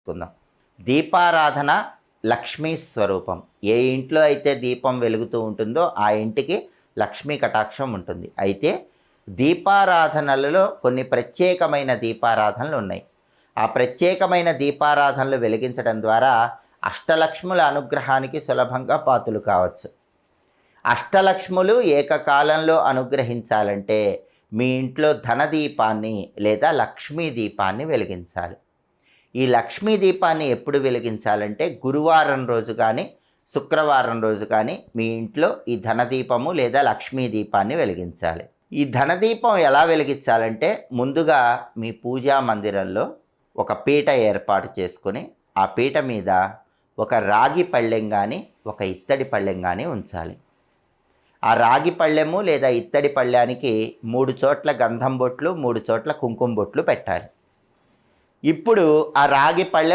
చేసుకుందాం. దీపారాధన లక్ష్మీ స్వరూపం. ఏ ఇంట్లో అయితే దీపం వెలుగుతూ ఉంటుందో ఆ ఇంటికి లక్ష్మీ కటాక్షం ఉంటుంది. అయితే దీపారాధనలలో కొన్ని ప్రత్యేకమైన దీపారాధనలు ఉన్నాయి. ఆ ప్రత్యేకమైన దీపారాధనలు వెలిగించడం ద్వారా అష్టలక్ష్ముల అనుగ్రహానికి సులభంగా పాత్రులు కావచ్చు. అష్టలక్ష్ములు ఏకకాలంలో అనుగ్రహించాలంటే మీ ఇంట్లో ధనదీపాన్ని లేదా లక్ష్మీ దీపాన్ని వెలిగించాలి. ఈ లక్ష్మీ దీపాన్ని ఎప్పుడు వెలిగించాలంటే గురువారం రోజు కానీ శుక్రవారం రోజు కానీ మీ ఇంట్లో ఈ ధనదీపము లేదా లక్ష్మీ దీపాన్ని వెలిగించాలి. ఈ ధనదీపం ఎలా వెలిగించాలంటే ముందుగా మీ పూజా మందిరంలో ఒక పీట ఏర్పాటు చేసుకొని ఆ పీట మీద ఒక రాగి పళ్ళెం కానీ ఒక ఇత్తడి పళ్ళెం కానీ ఉంచాలి. ఆ రాగి పళ్ళెము లేదా ఇత్తడి పళ్ళెనికి 3 చోట్ల గంధం బొట్లు 3 చోట్ల కుంకుమ బొట్లు పెట్టాలి. ఇప్పుడు ఆ రాగి పళ్ళె